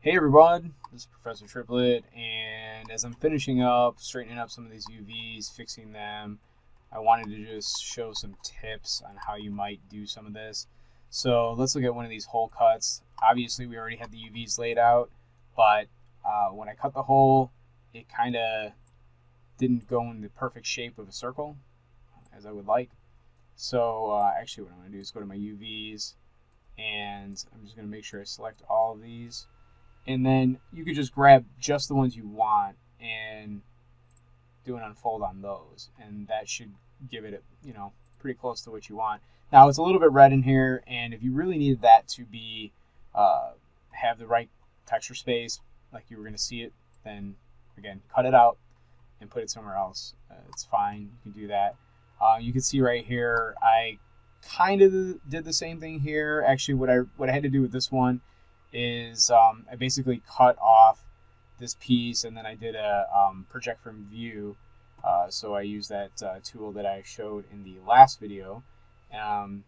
Hey everyone, this is Professor Triplet, and as I'm finishing up, straightening up some of these UVs, fixing them, I wanted to just show some tips on how you might do some of this. So let's look at one of these hole cuts. Obviously we already had the UVs laid out, but when I cut the hole, it kind of didn't go in the perfect shape of a circle, as I would like. So actually what I'm going to do is go to my UVs, and I'm just going to make sure I select all of these. And then you could just grab just the ones you want and do an unfold on those, and that should give it pretty close to what you want. Now it's a little bit red in here, and if you really needed that to be have the right texture space, like you were going to see it, then again, cut it out and put it somewhere else. It's fine, you can do that. You can see right here, I kind of did the same thing here. Actually, what I had to do with this one is I basically cut off this piece, and then I did a project from view. So I used that tool that I showed in the last video in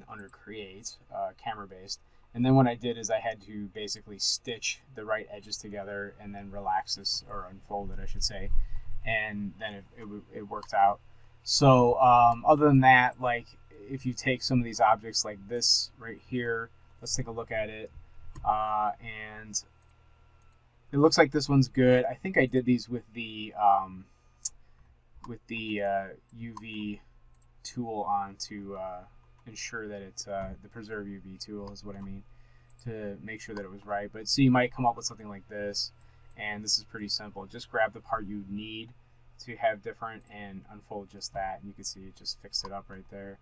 under create, camera based. And then what I did is I had to basically stitch the right edges together and then relax this, or unfold it I should say, and then it worked out. So other than that, like if you take some of these objects like this right here, let's take a look at it. And it looks like this one's good. I think I did these with the UV tool on to ensure that it's the preserve UV tool is what I mean, to make sure that it was right. But so you might come up with something like this, and this is pretty simple. Just grab the part you need to have different and unfold just that, and you can see it just fixed it up right there.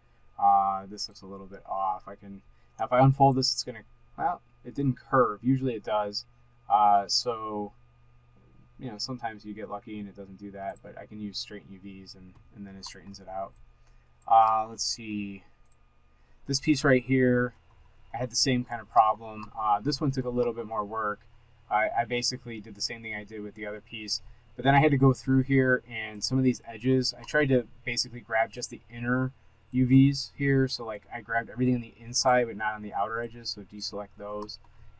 This looks a little bit off. Now if I unfold this, it's gonna, well, it didn't curve. Usually it does. So sometimes you get lucky and it doesn't do that, but I can use straighten UVs and then it straightens it out. Let's see. This piece right here, I had the same kind of problem. This one took a little bit more work. I basically did the same thing I did with the other piece, but then I had to go through here, and some of these edges, I tried to basically grab just the inner UVs here. So like I grabbed everything on the inside but not on the outer edges, so deselect those.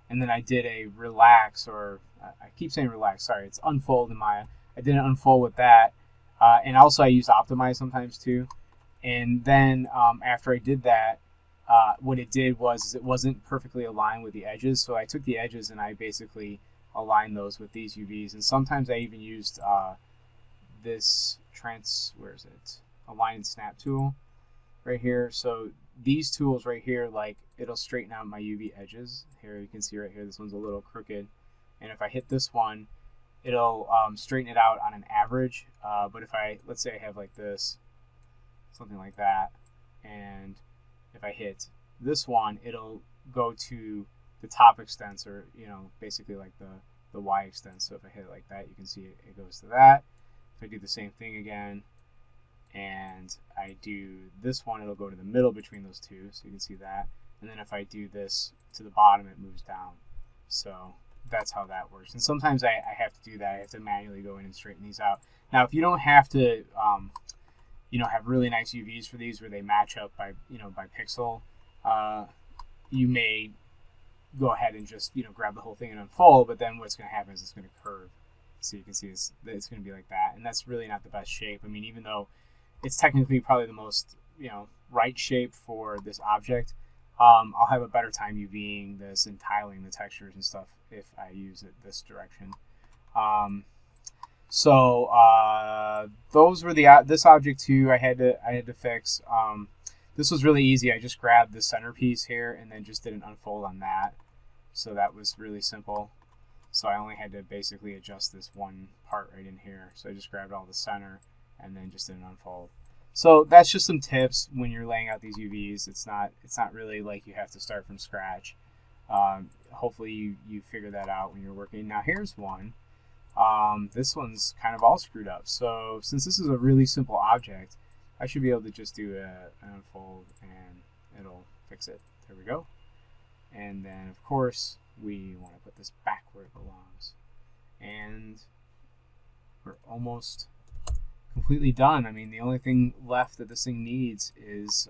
And then I did a relax, or I keep saying relax, sorry, it's unfold in Maya. I did an unfold with that. And also I use optimize sometimes too. And then after I did that, what it did was it wasn't perfectly aligned with the edges. So I took the edges and I basically aligned those with these UVs. And sometimes I even used this align and snap tool right here. So these tools right here, like it'll straighten out my UV edges. Here you can see right here, this one's a little crooked, and if I hit this one, it'll straighten it out on an average. But if let's say I have like this, something like that, and if I hit this one, it'll go to the top extents, or basically like the Y extent. So if I hit it like that, you can see it goes to that. If I do the same thing again, and I do this one, it'll go to the middle between those two, so you can see that. And then if I do this to the bottom, it moves down. So that's how that works. And sometimes I have to do that. I have to manually go in and straighten these out. Now, if you don't have to, have really nice UVs for these where they match up by pixel, you may go ahead and just grab the whole thing and unfold. But then what's going to happen is it's going to curve. So you can see it's going to be like that, and that's really not the best shape. I mean, even though it's technically probably the most right shape for this object, I'll have a better time UVing this and tiling the textures and stuff if I use it this direction. Those were this object too. I had to fix. This was really easy. I just grabbed the center piece here and then just did an unfold on that. So that was really simple. So I only had to basically adjust this one part right in here. So I just grabbed all the center and then just did an unfold. So that's just some tips when you're laying out these UVs. It's not really like you have to start from scratch. Hopefully you figure that out when you're working. Now here's one. This one's kind of all screwed up. So since this is a really simple object, I should be able to just do an unfold and it'll fix it. There we go. And then of course we want to put this back where it belongs. And we're almost completely done. I mean, the only thing left that this thing needs is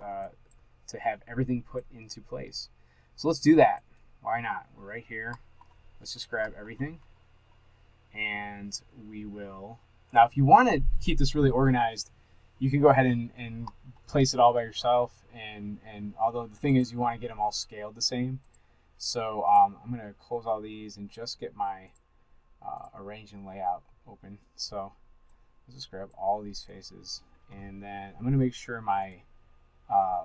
to have everything put into place. So let's do that. Why not? We're right here. let's just grab everything, and we will. Now, if you want to keep this really organized, you can go ahead and place it all by yourself. And although the thing is, you want to get them all scaled the same. So I'm going to close all these and just get my arrange and layout open. So let's just grab all these faces, and then I'm going to make sure my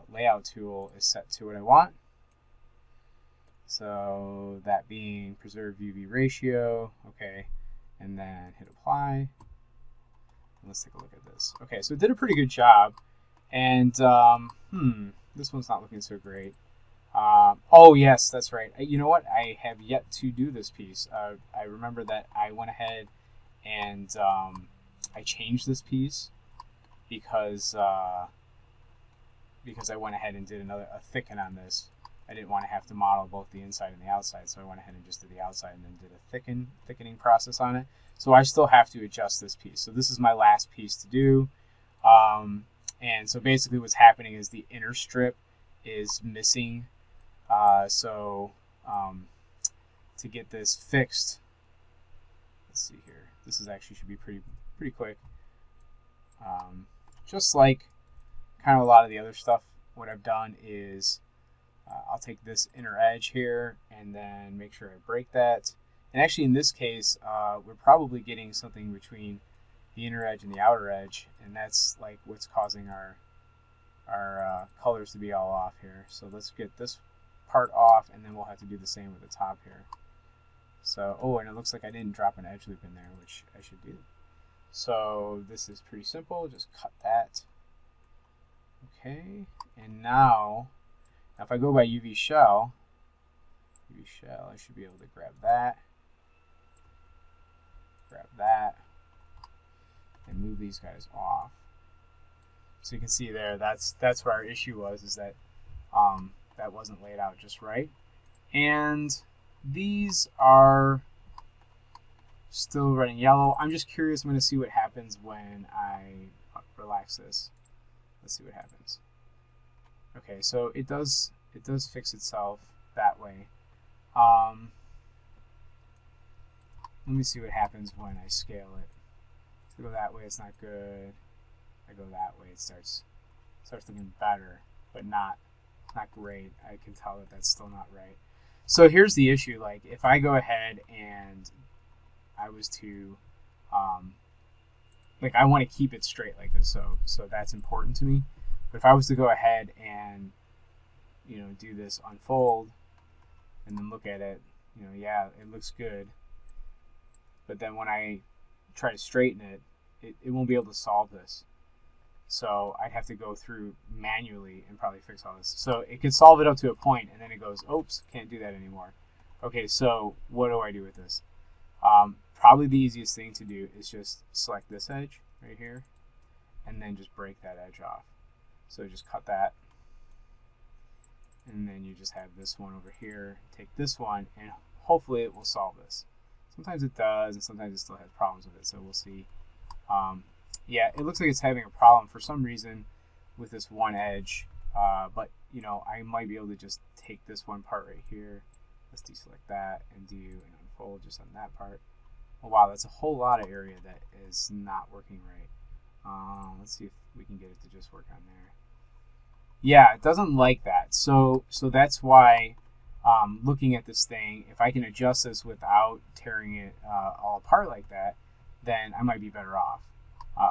layout tool is set to what I want. So that being preserve UV ratio, okay, and then hit apply. Let's take a look at this. Okay, so it did a pretty good job, and this one's not looking so great. Oh yes, that's right. You know what? I have yet to do this piece. I remember that I went ahead and I changed this piece because I went ahead and did a thicken on this. I didn't want to have to model both the inside and the outside, so I went ahead and just did the outside and then did a thickening process on it. So I still have to adjust this piece. So this is my last piece to do. And so basically what's happening is the inner strip is missing. So to get this fixed, let's see here. This is actually should be pretty quick. Just like kind of a lot of the other stuff, what I've done is I'll take this inner edge here and then make sure I break that. And actually in this case, we're probably getting something between the inner edge and the outer edge, and that's like what's causing our colors to be all off here. So let's get this part off, and then we'll have to do the same with the top here. So, oh, and it looks like I didn't drop an edge loop in there, which I should do. So this is pretty simple, just cut that. Okay, and now if I go by UV shell, I should be able to grab that, and move these guys off. So you can see there, that's where our issue was, is that that wasn't laid out just right. And these are still running yellow. I'm just curious. I'm going to see what happens when I relax this. Let's see what happens. Okay, so it does fix itself that way. Let me see what happens when I scale it. If I go that way, it's not good. If I go that way, it starts looking better, but not great. I can tell that that's still not right. So here's the issue. Like if I go ahead and I was to like I want to keep it straight like this, so that's important to me. But if I was to go ahead and do this unfold and then look at it, yeah, it looks good. But then when I try to straighten it, it won't be able to solve this. So I'd have to go through manually and probably fix all this. So it could solve it up to a point, and then it goes, oops, can't do that anymore. Okay, so what do I do with this? Probably the easiest thing to do is just select this edge right here, and then just break that edge off. So just cut that, and then you just have this one over here. Take this one, and hopefully it will solve this. Sometimes it does, and sometimes it still has problems with it, so we'll see. Yeah, it looks like it's having a problem for some reason with this one edge, but I might be able to just take this one part right here. Let's deselect that and do an unfold just on that part. Oh wow, that's a whole lot of area that is not working right. Let's see if we can get it to just work on there. Yeah, it doesn't like that. So that's why looking at this thing, if I can adjust this without tearing it all apart like that, then I might be better off.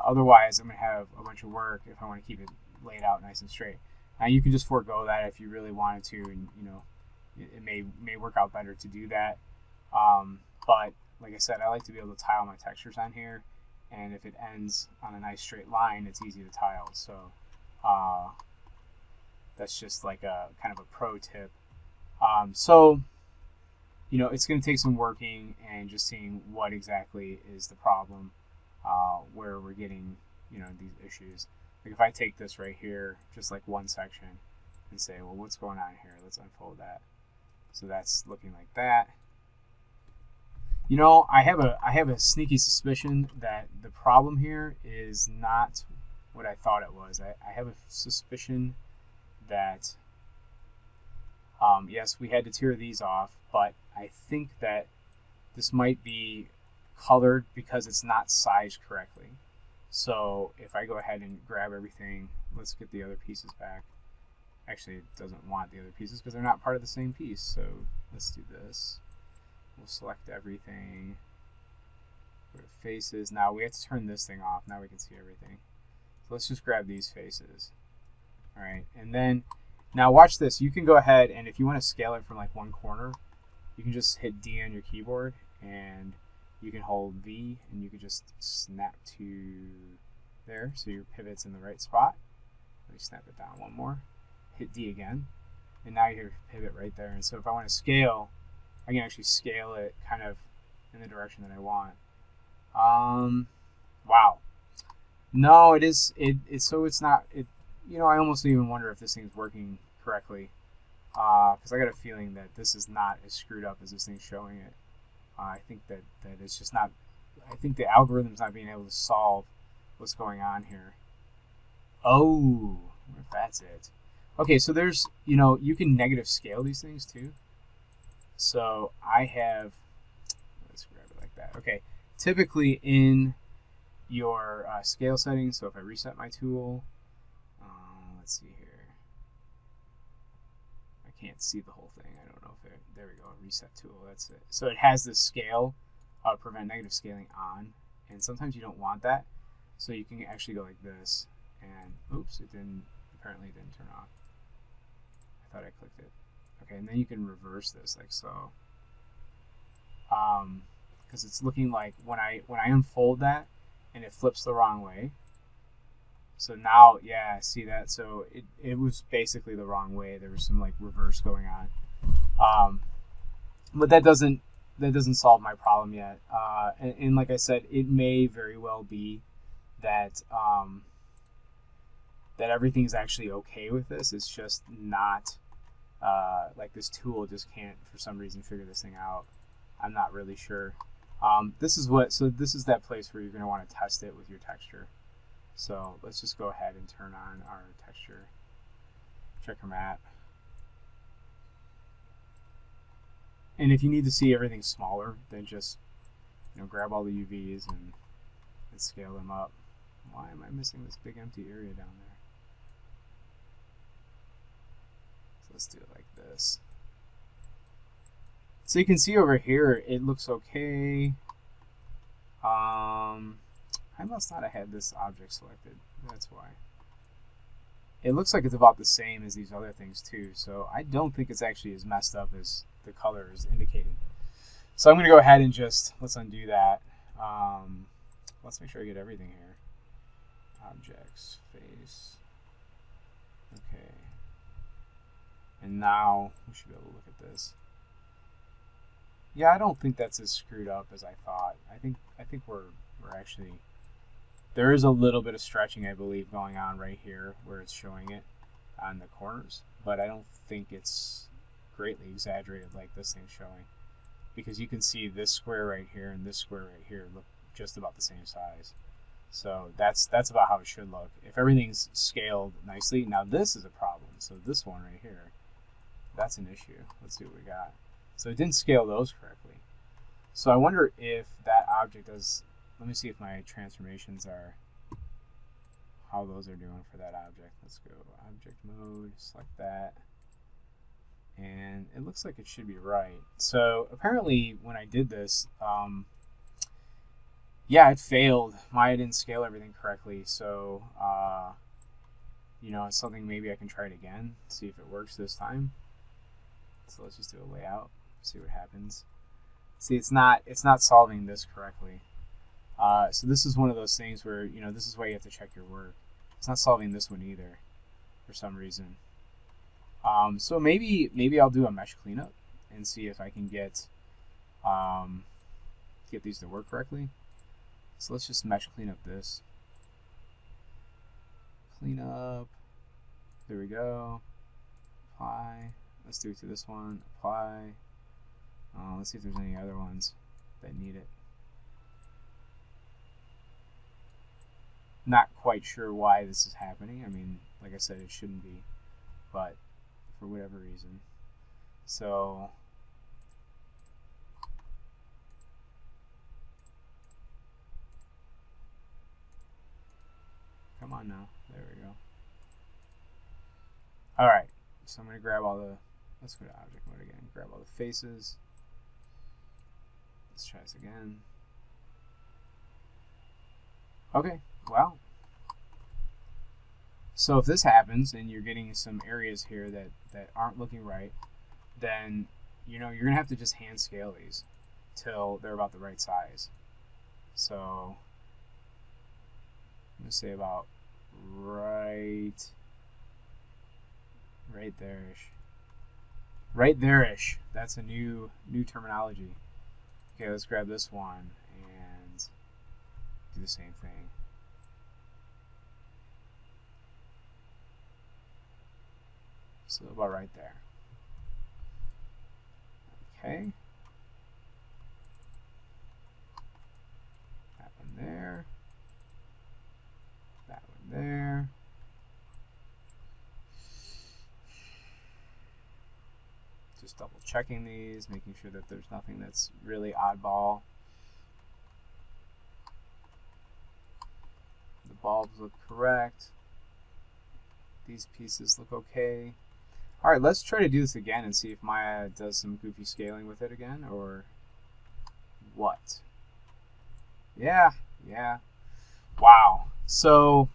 Otherwise, I'm going to have a bunch of work if I want to keep it laid out nice and straight. Now, you can just forego that if you really wanted to, and it may work out better to do that. But like I said, I like to be able to tile my textures on here, and if it ends on a nice straight line, it's easy to tile. So that's just like a kind of a pro tip. So it's going to take some working and just seeing what exactly is the problem, where we're getting these issues. Like if I take this right here, just like one section, and say, well, what's going on here? Let's unfold that. So that's looking like that. I have a sneaky suspicion that the problem here is not what I thought it was. I have a suspicion that yes, we had to tear these off, but I think that this might be colored because it's not sized correctly. So if I go ahead and grab everything, let's get the other pieces back. Actually, it doesn't want the other pieces because they're not part of the same piece. So let's do this. We'll select everything. Go to faces. Now we have to turn this thing off. Now we can see everything. So let's just grab these faces. All right, and then now watch this. You can go ahead and if you want to scale it from like one corner, you can just hit D on your keyboard and you can hold V and you can just snap to there so your pivot's in the right spot. Let me snap it down one more. Hit D again, and now you pivot right there. And so if I want to scale, I can actually scale it kind of in the direction that I want. Wow. No, it is. So it's not. I almost even wonder if this thing's working correctly, because I got a feeling that this is not as screwed up as this thing's showing it. I think that it's just not. I think the algorithm's not being able to solve what's going on here. Oh, if that's it. Okay, so there's, you can negative scale these things too. So I have, let's grab it like that. Okay, typically in your scale settings, so if I reset my tool, let's see here. I can't see the whole thing. I don't know if there we go, reset tool, that's it. So it has this scale, prevent negative scaling on, and sometimes you don't want that. So you can actually go like this, and oops, apparently it didn't turn on. I thought I clicked it. Okay, and then you can reverse this like so. Because it's looking like when I unfold that and it flips the wrong way. So now, yeah, see that? So it was basically the wrong way. There was some like reverse going on. But that doesn't solve my problem yet. And like I said, it may very well be that that everything is actually okay with this. It's just not like this tool just can't for some reason figure this thing out. I'm not really sure. This is that place where you're going to want to test it with your texture. So let's just go ahead and turn on our texture checker map. And if you need to see everything smaller, then just grab all the UVs and scale them up. Why am I missing this big empty area down there? So let's do it like this. So you can see over here, it looks okay. I must not have had this object selected. That's why. It looks like it's about the same as these other things too. So I don't think it's actually as messed up as the color is indicating. So I'm going to go ahead and let's undo that. Let's make sure I get everything here. Objects, face. Okay. And now we should be able to look at this. Yeah, I don't think that's as screwed up as I thought. I think we're actually, there is a little bit of stretching, I believe, going on right here where it's showing it on the corners, but I don't think it's greatly exaggerated like this thing's showing, because you can see this square right here and this square right here look just about the same size. So that's about how it should look. If everything's scaled nicely, now this is a problem. So this one right here, that's an issue. Let's see what we got. So it didn't scale those correctly. So I wonder if that object does, let me see if my transformations are, how those are doing for that object. Let's go object mode, select that. And it looks like it should be right. So apparently when I did this, yeah, it failed. Maya didn't scale everything correctly. So, it's something maybe I can try it again, see if it works this time. So let's just do a layout, see what happens. See, it's not solving this correctly. So this is one of those things where, this is why you have to check your work. It's not solving this one either for some reason. So maybe I'll do a mesh cleanup and see if I can get these to work correctly. So let's just mesh clean up this. Clean up. There we go. Apply. Let's do it to this one. Apply. Let's see if there's any other ones that need it. Not quite sure why this is happening. I mean, like I said, it shouldn't be, but for whatever reason. So Come on now. There we go. All right. So I'm going to grab all the, let's go to object mode again. Grab all the faces. Let's try this again. Okay, well. So if this happens and you're getting some areas here that aren't looking right, then you're going to have to just hand scale these till they're about the right size. So I'm going to say about right there-ish. Right there-ish. That's a new terminology. Okay, let's grab this one and do the same thing. So about right there. Okay. That one there. That one there. Just double checking these, making sure that there's nothing that's really oddball. The bulbs look correct. These pieces look okay. All right, let's try to do this again and see if Maya does some goofy scaling with it again, or what. Yeah. Wow. So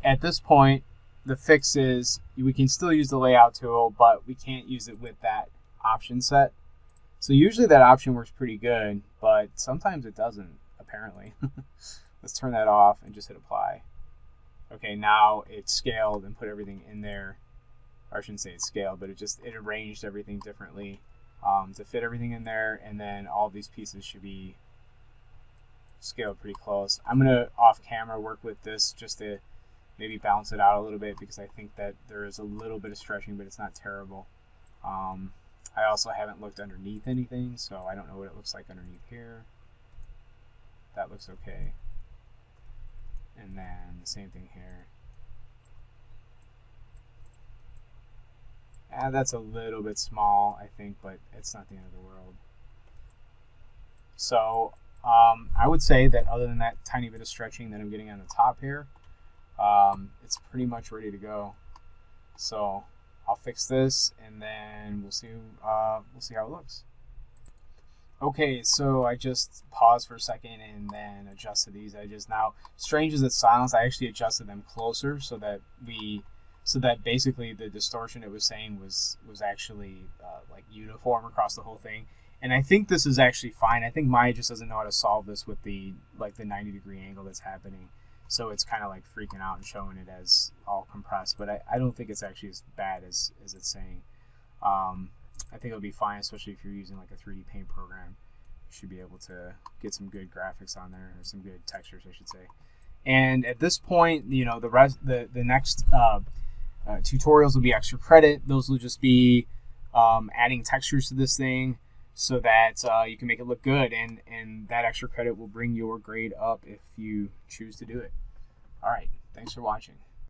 at this point, the fix is we can still use the layout tool, but we can't use it with that option set. So usually that option works pretty good, but sometimes it doesn't, apparently. Let's turn that off and just hit apply. Okay, now it's scaled and put everything in there. Or I shouldn't say it's scaled, but it arranged everything differently to fit everything in there, and then all these pieces should be scaled pretty close. I'm going to off camera work with this just to maybe balance it out a little bit, because I think that there is a little bit of stretching, but it's not terrible. I also haven't looked underneath anything, so I don't know what it looks like underneath here. That looks okay. And then the same thing here. That's a little bit small, I think, but it's not the end of the world. So I would say that other than that tiny bit of stretching that I'm getting on the top here, it's pretty much ready to go. So I'll fix this, and then we'll see how it looks. Okay, so I just paused for a second and then adjusted these edges. Now, strange as it sounds, I actually adjusted them closer so that basically the distortion it was saying was actually like uniform across the whole thing. And I think this is actually fine. I think Maya just doesn't know how to solve this with the 90-degree angle that's happening. So it's kind of like freaking out and showing it as all compressed. But I don't think it's actually as bad as it's saying. I think it'll be fine, especially if you're using like a 3D paint program. You should be able to get some good graphics on there, or some good textures, I should say. And at this point, the next tutorials will be extra credit. Those will just be adding textures to this thing so that you can make it look good, and that extra credit will bring your grade up if you choose to do it. All right, thanks for watching.